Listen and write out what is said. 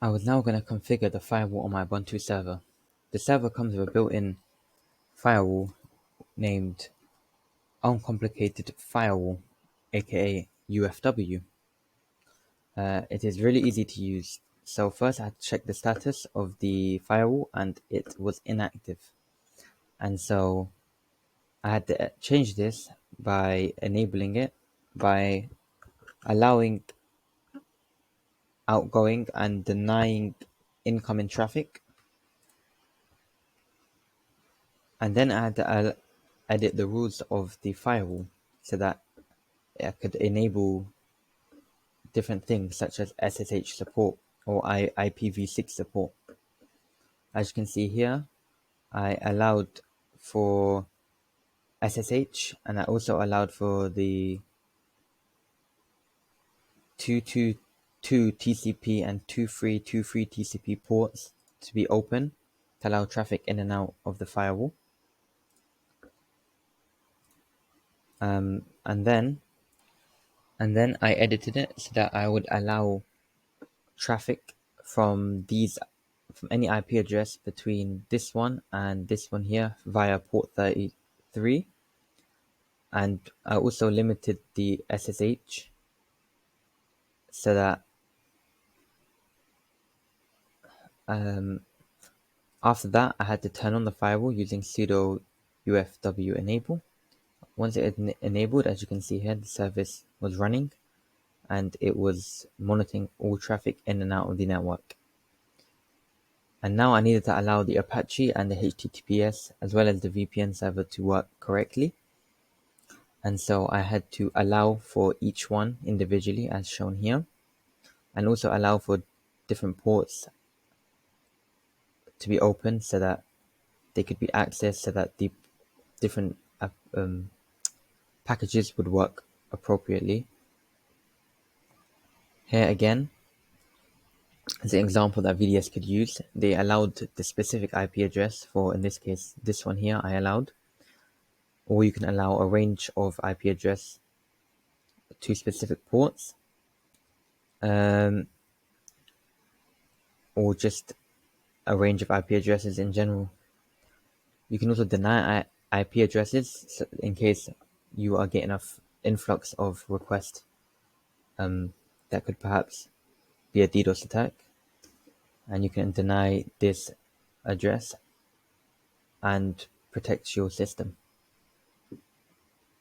I was now going to configure the firewall on my Ubuntu server. The server comes with a built-in firewall named Uncomplicated Firewall, aka UFW. It is really easy to use. So first I had to check the status of the firewall and it was inactive. And so I had to change this by enabling it, by allowing outgoing and denying incoming traffic. And then I had to edit the rules of the firewall so that I could enable different things such as SSH support or IPv6 support. As you can see here, I allowed for SSH and I also allowed for the 222 TCP and 2323 TCP ports to be open to allow traffic in and out of the firewall. And then I edited it so that I would allow traffic from any IP address between this one and this one here via port 33. And I also limited the SSH so that after that I had to turn on the firewall using sudo ufw enable. Once it enabled, as you can see here, the service was running and it was monitoring all traffic in and out of the network. And now I needed to allow the Apache and the HTTPS as well as the VPN server to work correctly. And so I had to allow for each one individually as shown here, and also allow for different ports to be open so that they could be accessed so that the different packages would work appropriately. Here again, as an example that VDS could use, they allowed the specific IP address for, in this case, this one here I allowed, or you can allow a range of IP address to specific ports, or just a range of IP addresses in general. You can also deny IP addresses in case you are getting an influx of requests that could perhaps be a DDoS attack, and you can deny this address and protect your system.